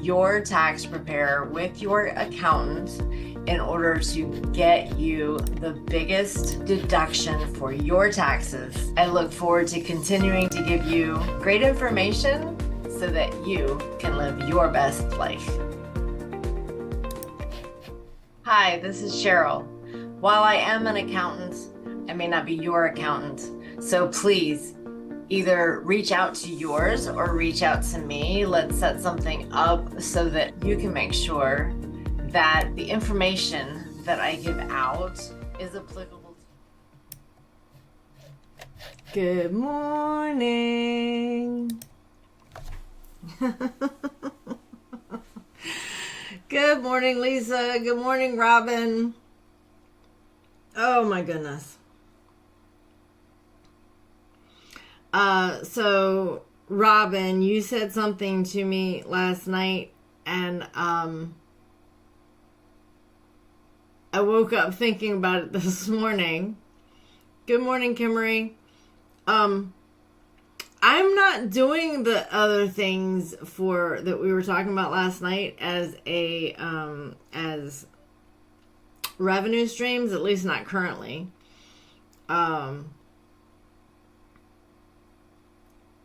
your tax preparer with your accountant in order to get you the biggest deduction for your taxes. I look forward to continuing to give you great information so that you can live your best life. Hi, this is Cheryl. While I am an accountant, I may not be your accountant. So please either reach out to yours or reach out to me. Let's set something up so that you can make sure that the information that I give out is applicable. Good morning. Good morning, Lisa. Good morning, Robin. Oh my goodness. So Robin, you said something to me last night, and I woke up thinking about it this morning. Good morning, Kimmery. I'm not doing the other things that we were talking about last night as as revenue streams, at least not currently.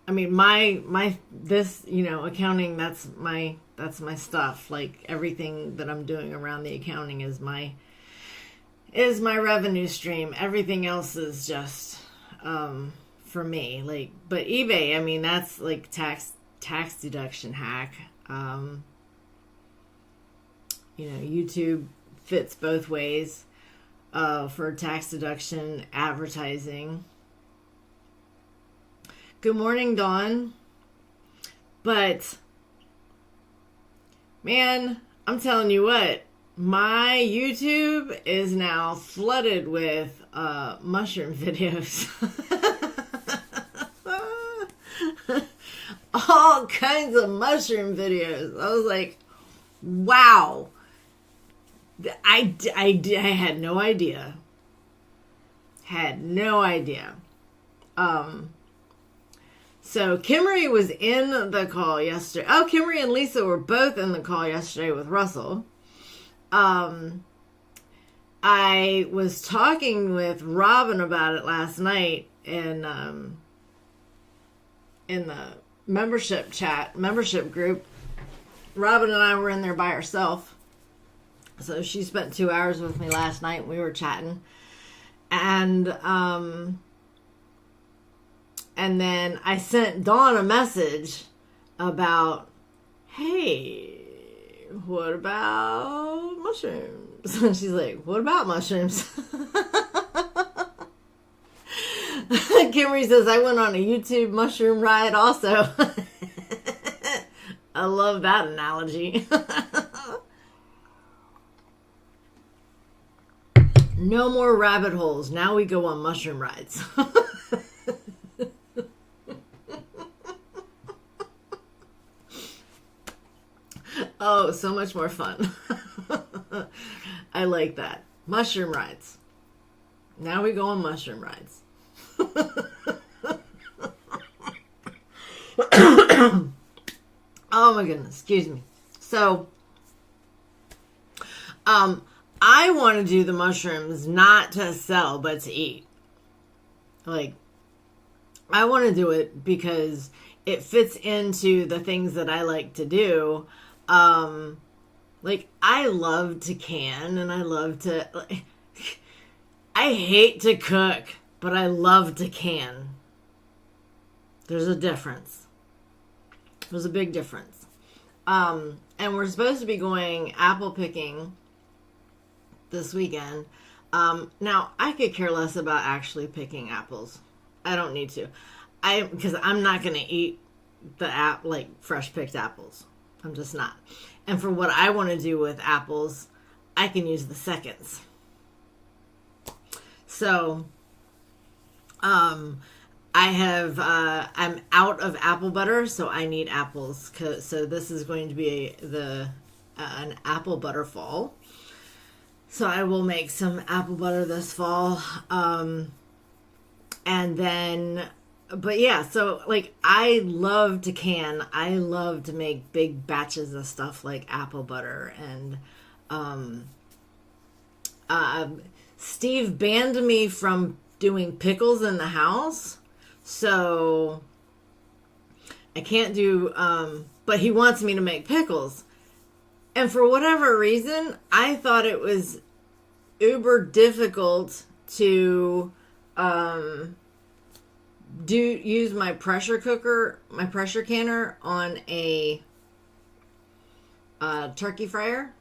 I mean, this, accounting, that's my stuff. Like, everything that I'm doing around the accounting is my revenue stream. Everything else is just, for me. Like, but eBay, I mean, that's like tax deduction hack. YouTube fits both ways, for tax deduction advertising. Good morning, Dawn. But, man, I'm telling you what, my YouTube is now flooded with mushroom videos. All kinds of mushroom videos. I was like, wow. I had no idea. So Kimmery was in the call yesterday. Oh, Kimmery and Lisa were both in the call yesterday with Russell. I was talking with Robin about it last night in the membership group. Robin and I were in there by ourselves. So she spent 2 hours with me last night. We were chatting. And then I sent Dawn a message about, hey, what about mushrooms? And she's like, what about mushrooms? Kimmery says, I went on a YouTube mushroom ride also. I love that analogy. No more rabbit holes. Now we go on mushroom rides. Oh, so much more fun. I like that. Mushroom rides. Now we go on mushroom rides. Oh my goodness, excuse me. So, I want to do the mushrooms not to sell, but to eat. Like, I want to do it because it fits into the things that I like to do. Like, I love to can, and I love to, I hate to cook, but I love to can. There's a difference. There's a big difference. And we're supposed to be going apple picking this weekend. Now, I could care less about actually picking apples. I don't need to. Because I'm not going to eat the fresh picked apples. I'm just not. And for what I want to do with apples, I can use the seconds. So, I'm out of apple butter, so I need apples. So this is going to be an apple butter fall. So I will make some apple butter this fall. And then but yeah, so like I love to can. I love to make big batches of stuff like apple butter and um, uh, Steve banned me from doing pickles in the house, so I can't do. But he wants me to make pickles, and for whatever reason, I thought it was uber difficult to use my pressure canner on a turkey fryer.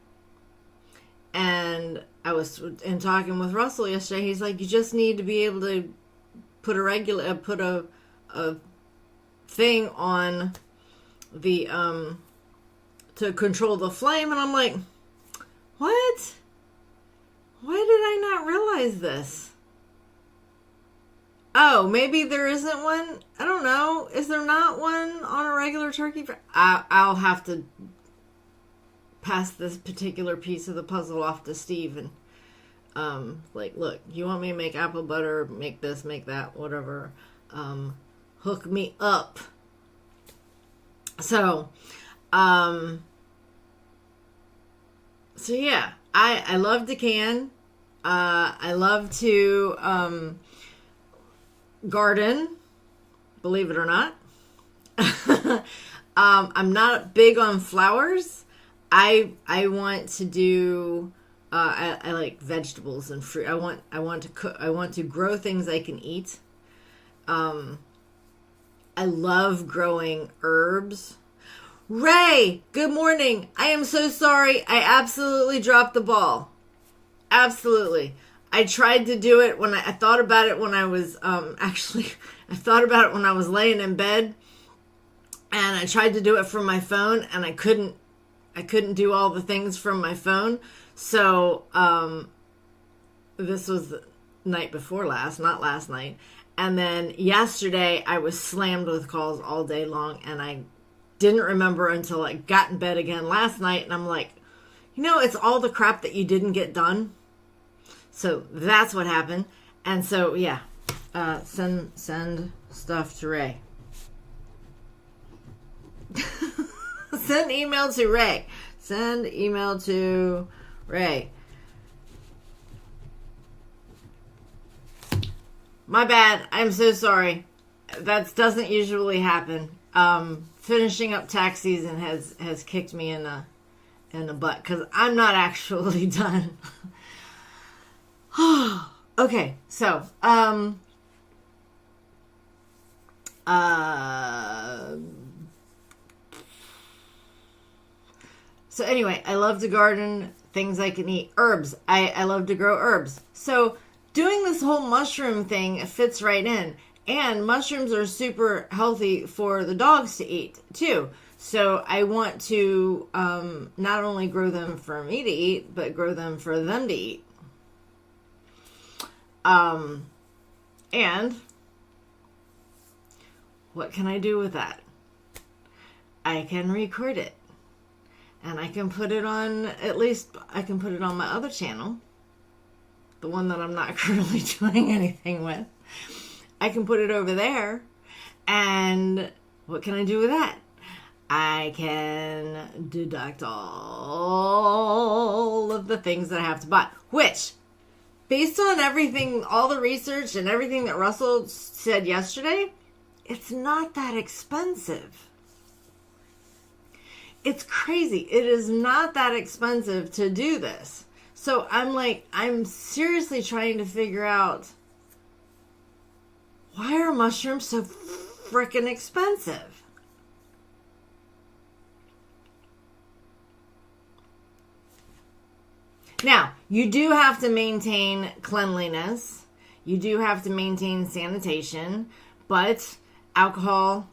And I was talking with Russell yesterday. He's like, you just need to be able to put a thing on the to control the flame. And I'm like, what? Why did I not realize this? Oh, maybe there isn't one. I don't know. Is there not one on a regular turkey? I'll have to pass this particular piece of the puzzle off to Steve and like, look, you want me to make apple butter, make this, make that, whatever. Hook me up. So yeah, I love to can. I love to garden, believe it or not. I'm not big on flowers. I want to do. I like vegetables and fruit. I want to cook. I want to grow things I can eat. I love growing herbs. Ray, good morning. I am so sorry. I absolutely dropped the ball. Absolutely. I tried to do it when I thought about it when I was I thought about it when I was laying in bed, and I tried to do it from my phone, and I couldn't do all the things from my phone. So this was the night before last, not last night. And then yesterday I was slammed with calls all day long, and I didn't remember until I got in bed again last night, and I'm like, it's all the crap that you didn't get done. So that's what happened. And so, yeah, send stuff to Ray. Send email to Ray. Send email to Ray. My bad. I'm so sorry. That doesn't usually happen. Finishing up tax season has kicked me in the butt because I'm not actually done. Okay, so so anyway, I love to garden, things I can eat, herbs. I love to grow herbs. So doing this whole mushroom thing fits right in. And mushrooms are super healthy for the dogs to eat too. So I want to not only grow them for me to eat, but grow them for them to eat. And what can I do with that? I can record it. And I can put it on, at least I can put it on my other channel. The one that I'm not currently doing anything with. I can put it over there. And what can I do with that? I can deduct all of the things that I have to buy. Which, based on everything, all the research and everything that Russell said yesterday, it's not that expensive. It's crazy. It is not that expensive to do this. So I'm seriously trying to figure out, why are mushrooms so freaking expensive? Now, you do have to maintain cleanliness. You do have to maintain sanitation, but alcohol,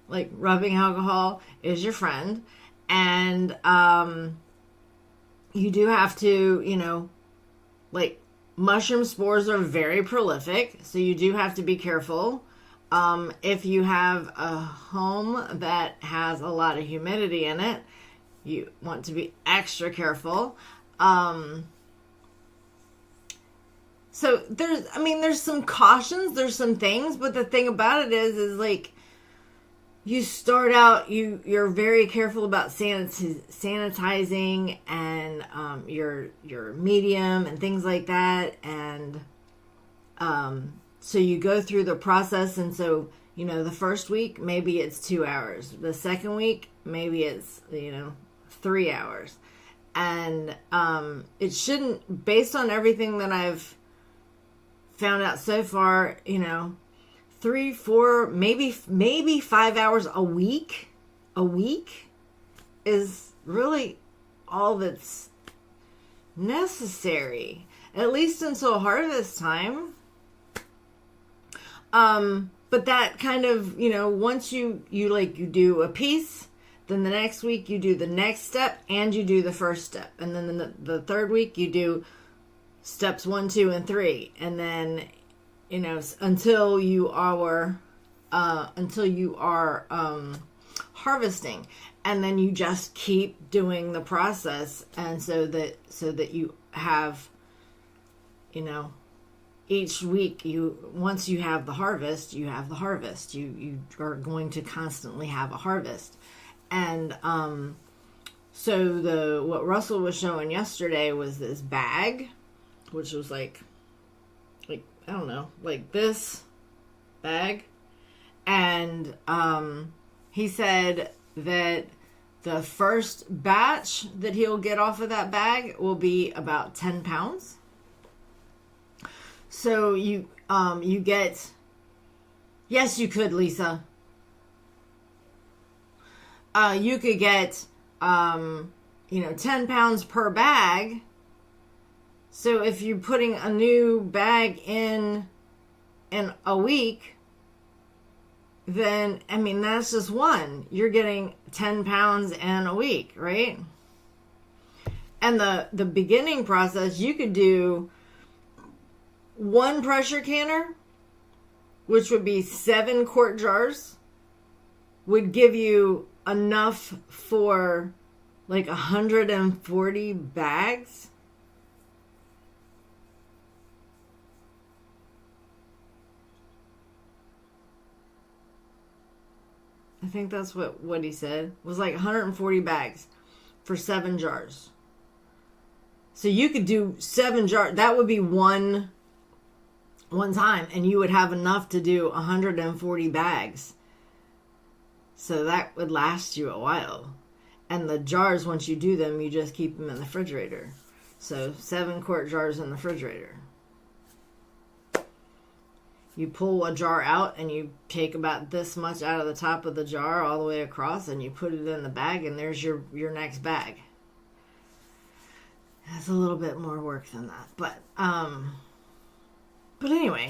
like rubbing alcohol, is your friend. And you do have to, like mushroom spores are very prolific, so you do have to be careful. If you have a home that has a lot of humidity in it, you want to be extra careful. So there's some cautions, there's some things, but the thing about it is like, you start out, you're very careful about sanitizing and your medium and things like that, and so you go through the process, and so the first week maybe it's 2 hours, the second week maybe it's 3 hours, and it shouldn't, based on everything that I've found out so far, 3, 4, maybe 5 hours a week is really all that's necessary, at least until harvest time. But that kind of, once you do a piece, then the next week you do the next step and you do the first step. And then the third week you do steps 1, 2, and 3. And then, until you are harvesting, and then you just keep doing the process, and so that you have, each week, once you have the harvest, you have the harvest. You are going to constantly have a harvest. And so what Russell was showing yesterday was this bag, which was like I don't know, like this bag. And he said that the first batch that he'll get off of that bag will be about 10 pounds. So you get, yes, you could, Lisa. You could get, 10 pounds per bag. So if you're putting a new bag in a week, then, that's just one. You're getting 10 pounds in a week, right? And the beginning process, you could do one pressure canner, which would be 7 quart jars, would give you enough for like 140 bags. I think that's what he said. Was like 140 bags for 7 jars. So you could do 7 jars. That would be one time, and you would have enough to do 140 bags. So that would last you a while. And the jars, once you do them, you just keep them in the refrigerator. So 7 quart jars in the refrigerator. You pull a jar out and you take about this much out of the top of the jar all the way across, and you put it in the bag, and there's your next bag. That's a little bit more work than that. But anyway,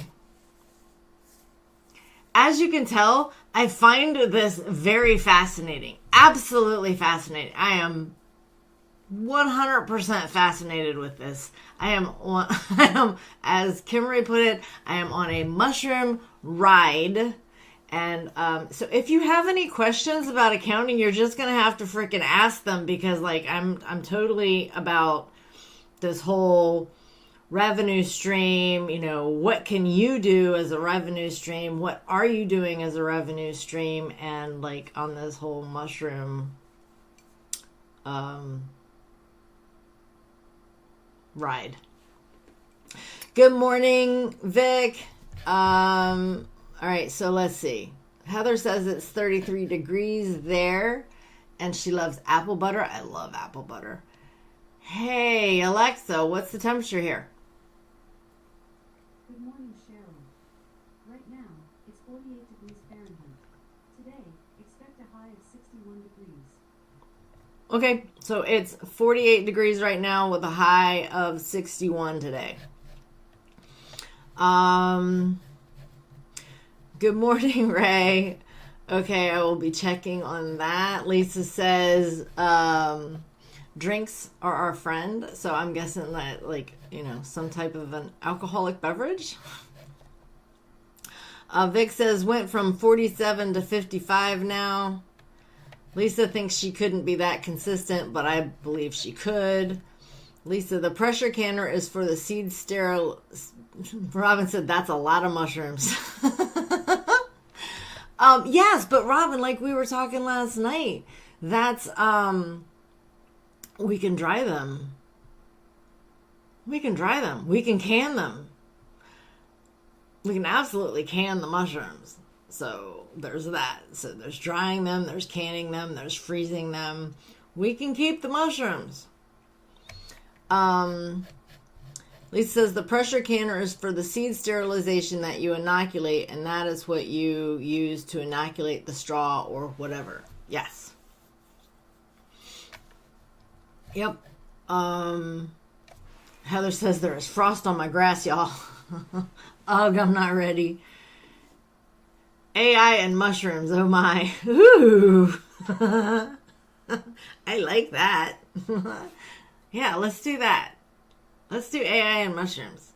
as you can tell, I find this very fascinating. Absolutely fascinating. I am 100% fascinated with this. I am, as Kimmery put it, I am on a mushroom ride. And so if you have any questions about accounting, you're just going to have to freaking ask them, because I'm totally about this whole revenue stream. What can you do as a revenue stream? What are you doing as a revenue stream? And on this whole mushroom ride. Good morning, Vic. All right, so let's see. Heather says it's 33 degrees there, and she loves apple butter. I love apple butter. Hey, Alexa, what's the temperature here? Good morning, Cheryl. Right now, it's 48 degrees Fahrenheit. Today, expect a high of 61 degrees. Okay, so it's 48 degrees right now with a high of 61 today. Good morning, Ray. Okay, I will be checking on that. Lisa says drinks are our friend, so I'm guessing that some type of an alcoholic beverage. Vic says went from 47 to 55 now. Lisa thinks she couldn't be that consistent, but I believe she could. Lisa, the pressure canner is for the seed Robin said that's a lot of mushrooms. Yes, but Robin, like we were talking last night, that's we can dry them. We can dry them. We can can them. We can absolutely can the mushrooms. So there's that. So there's drying them, there's canning them, there's freezing them. We can keep the mushrooms. Lisa says the pressure canner is for the seed sterilization that you inoculate, and that is what you use to inoculate the straw or whatever. Yes. Yep. Heather says there is frost on my grass, y'all. Ugh, I'm not ready. AI and mushrooms, oh my. Ooh. I like that. Yeah, let's do that. Let's do AI and mushrooms.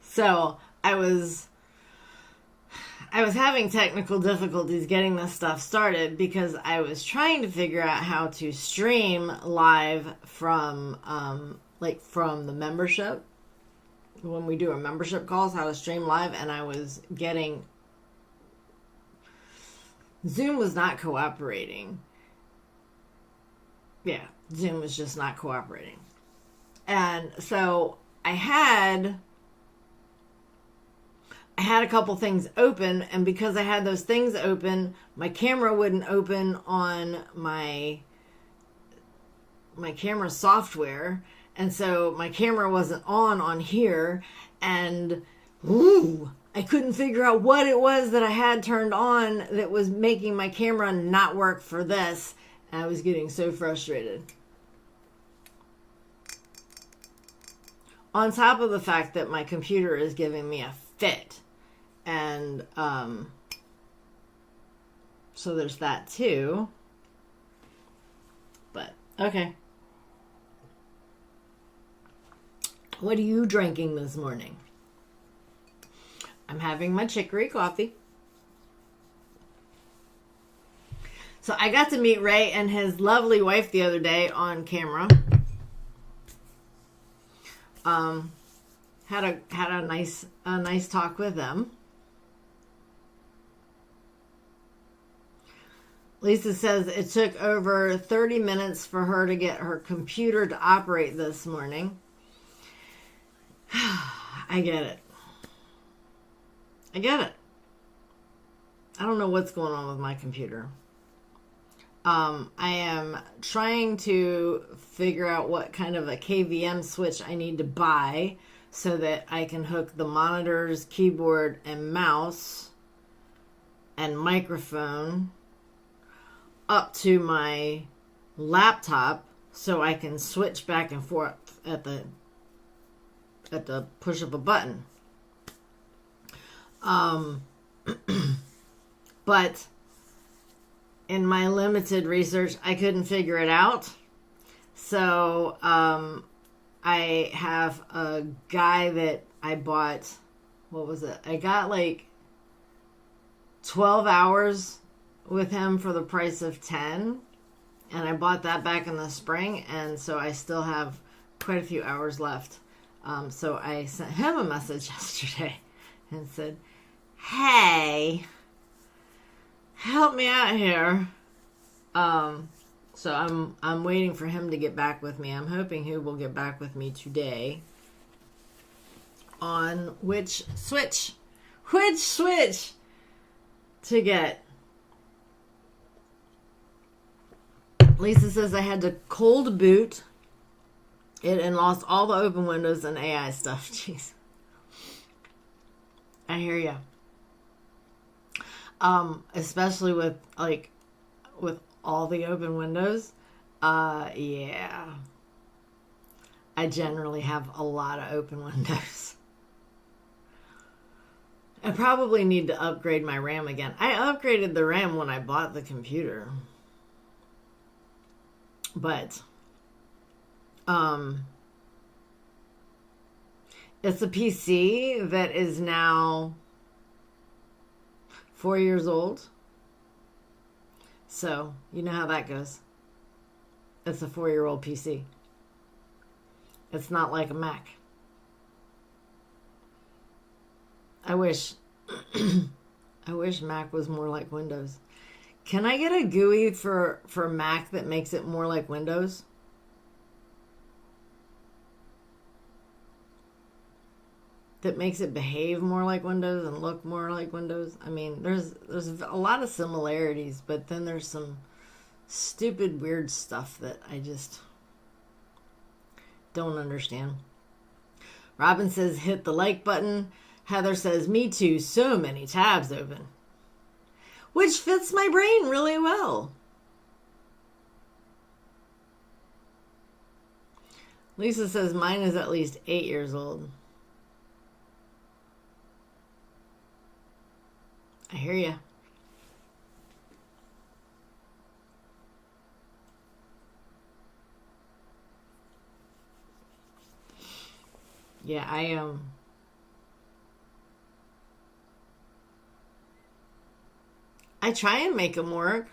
So I was having technical difficulties getting this stuff started because I was trying to figure out how to stream live from the membership. When we do our membership calls, how to stream live, and I was getting Zoom was not cooperating. Yeah, Zoom was just not cooperating. And so I had a couple things open, and because I had those things open, my camera wouldn't open on my camera software, and so my camera wasn't on here, and I couldn't figure out what it was that I had turned on that was making my camera not work for this. I was getting so frustrated. On top of the fact that my computer is giving me a fit. And so there's that too. But, okay. What are you drinking this morning? I'm having my chicory coffee. So I got to meet Ray and his lovely wife the other day on camera. Had a nice talk with them. Lisa says it took over 30 minutes for her to get her computer to operate this morning. I get it. I don't know what's going on with my computer. I am trying to figure out what kind of a KVM switch I need to buy so that I can hook the monitors, keyboard, and mouse and microphone up to my laptop so I can switch back and forth at the push of a button. But in my limited research, I couldn't figure it out. So I have a guy that I bought, what was it? I got like 12 hours with him for the price of 10. And I bought that back in the spring. And so I still have quite a few hours left. So I sent him a message yesterday and said, hey, help me out here. So I'm waiting for him to get back with me. I'm hoping he will get back with me today on which switch to get. Lisa says I had to cold boot it and lost all the open windows and AI stuff. Jeez. I hear ya. Especially with all the open windows. Yeah. I generally have a lot of open windows. I probably need to upgrade my RAM again. I upgraded the RAM when I bought the computer. But it's a PC that is now 4 years old. So, you know how that goes. It's a 4-year-old PC. It's not like a Mac. I wish Mac was more like Windows. Can I get a GUI for Mac that makes it more like Windows? That makes it behave more like Windows and look more like Windows? I mean, there's a lot of similarities, but then there's some stupid, weird stuff that I just don't understand. Robin says, hit the like button. Heather says, me too. So many tabs open. Which fits my brain really well. Lisa says, mine is at least 8 years old. I hear ya. Yeah, I try and make them work.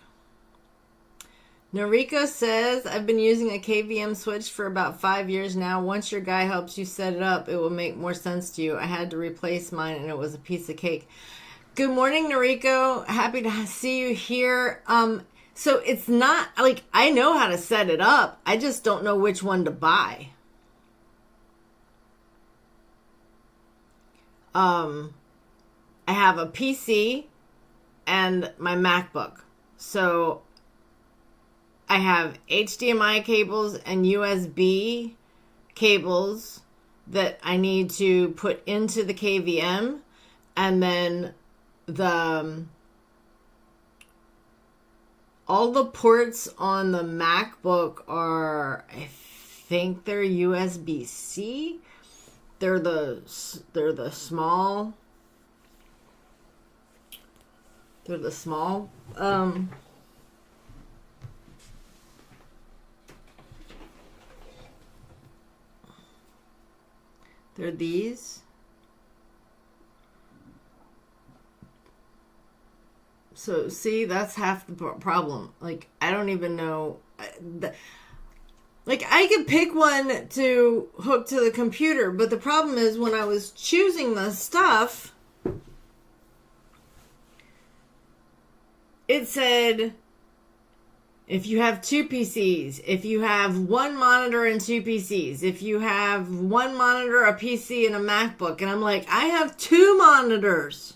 Noriko says, I've been using a KVM switch for about 5 years now. Once your guy helps you set it up, it will make more sense to you. I had to replace mine and it was a piece of cake. Good morning, Noriko. Happy to see you here. So it's not like I know how to set it up. I just don't know which one to buy. I have a PC and my MacBook. So I have HDMI cables and USB cables that I need to put into the KVM, and then all the ports on the MacBook are, I think they're USB-C. They're the small. They're the small. They're these. So, see, that's half the problem. Like, I don't even know. Like, I could pick one to hook to the computer, but the problem is when I was choosing the stuff, it said, if you have 2 PCs, if you have 1 monitor and 2 PCs, if you have 1 monitor, a PC, and a MacBook, and I'm like, I have 2 monitors.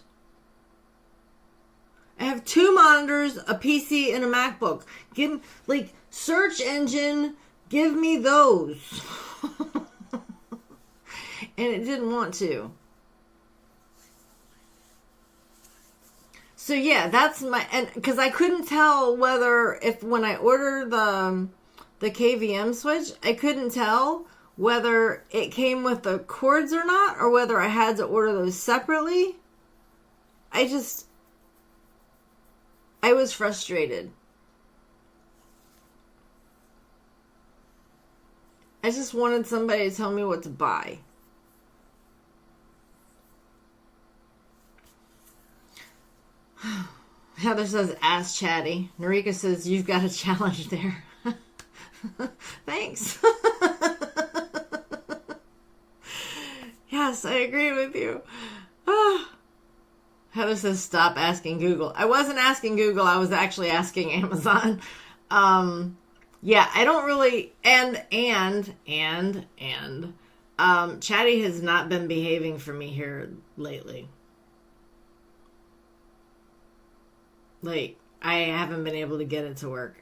I have 2 monitors, a PC, and a MacBook. Give, like, search engine, give me those. And it didn't want to. So yeah, that's my, and because I couldn't tell whether, if when I ordered the KVM switch, I couldn't tell whether it came with the cords or not, or whether I had to order those separately. I was frustrated. I just wanted somebody to tell me what to buy. Heather says, ask Chatty. Norika says, you've got a challenge there. Thanks. Yes, I agree with you. Heather says, stop asking Google. I wasn't asking Google. I was actually asking Amazon. Yeah, I don't really, and Chatty has not been behaving for me here lately. Like, I haven't been able to get it to work.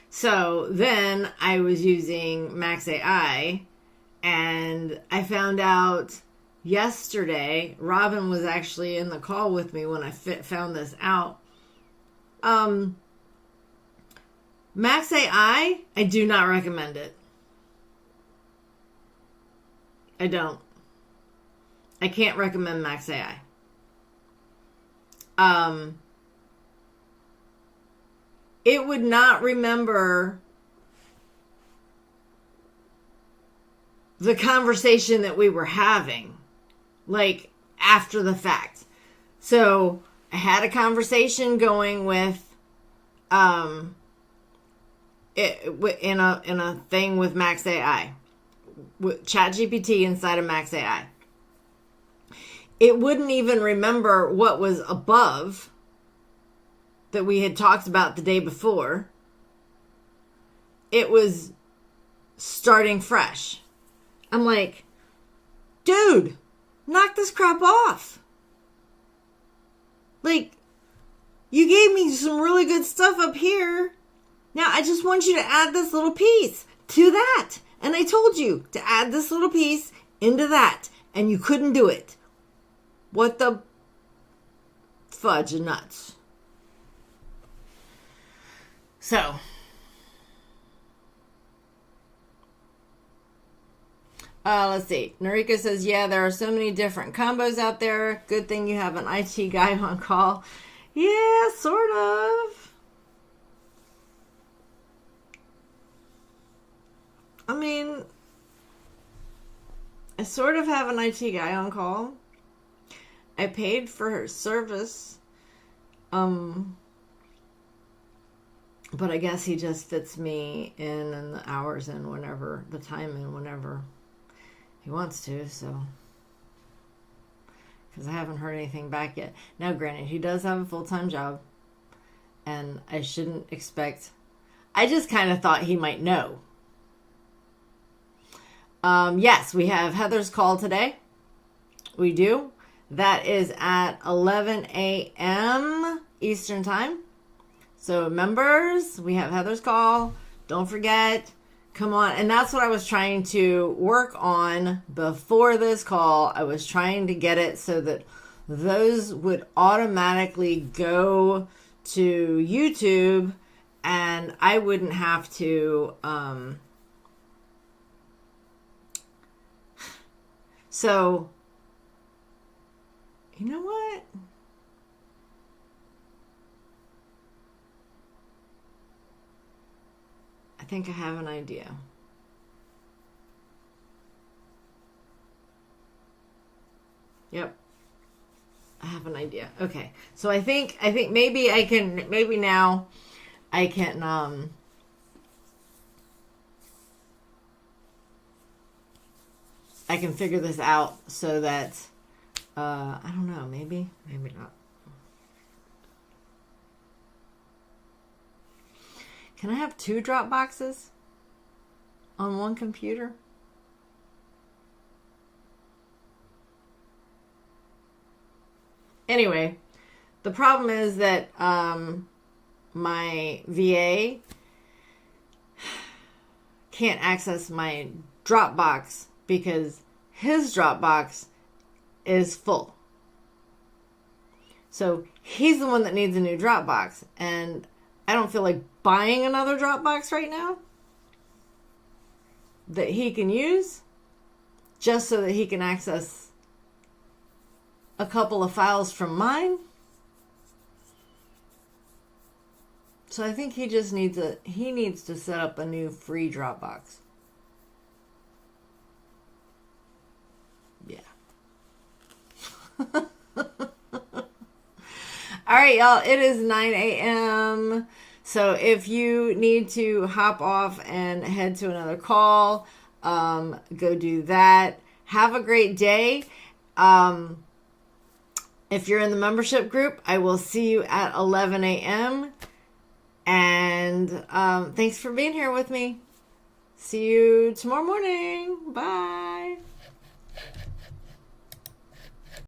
So then I was using Max AI, and I found out yesterday, Robin was actually in the call with me when I found this out. Max AI, I do not recommend it. I don't. I can't recommend Max AI. It would not remember the conversation that we were having, like, after the fact. So I had a conversation going with in a thing with Max AI, with ChatGPT inside of Max AI. It wouldn't even remember what was above that we had talked about the day before. It was starting fresh. I'm like, dude, knock this crap off. Like, you gave me some really good stuff up here. Now I just want you to add this little piece to that. And I told you to add this little piece into that. And you couldn't do it. What the fudge and nuts. So, let's see. Narika says, yeah, there are so many different combos out there. Good thing you have an IT guy on call. Yeah, sort of. I mean, I sort of have an IT guy on call. I paid for her service. But I guess he just fits me in and the hours in whenever, the time in whenever he wants to, so. Because I haven't heard anything back yet. Now, granted, he does have a full-time job. And I shouldn't expect... I just kind of thought he might know. Yes, we have Heather's call today. We do. That is at 11 a.m. Eastern Time. So, members, we have Heather's call. Don't forget. Come on. And that's what I was trying to work on before this call. I was trying to get it so that those would automatically go to YouTube and I wouldn't have to... So, you know what? I think I have an idea. Yep. I have an idea. Okay. So I think maybe now I can figure this out so that I don't know, maybe not. Can I have 2 drop boxes on one computer? Anyway, the problem is that my VA can't access my Dropbox because his Dropbox is full. So he's the one that needs a new Dropbox, and I don't feel like buying another Dropbox right now that he can use just so that he can access a couple of files from mine. So I think he just needs to set up a new free Dropbox. Yeah. All right, y'all, it is 9 a.m. So if you need to hop off and head to another call, go do that. Have a great day. If you're in the membership group, I will see you at 11 a.m. And thanks for being here with me. See you tomorrow morning. Bye.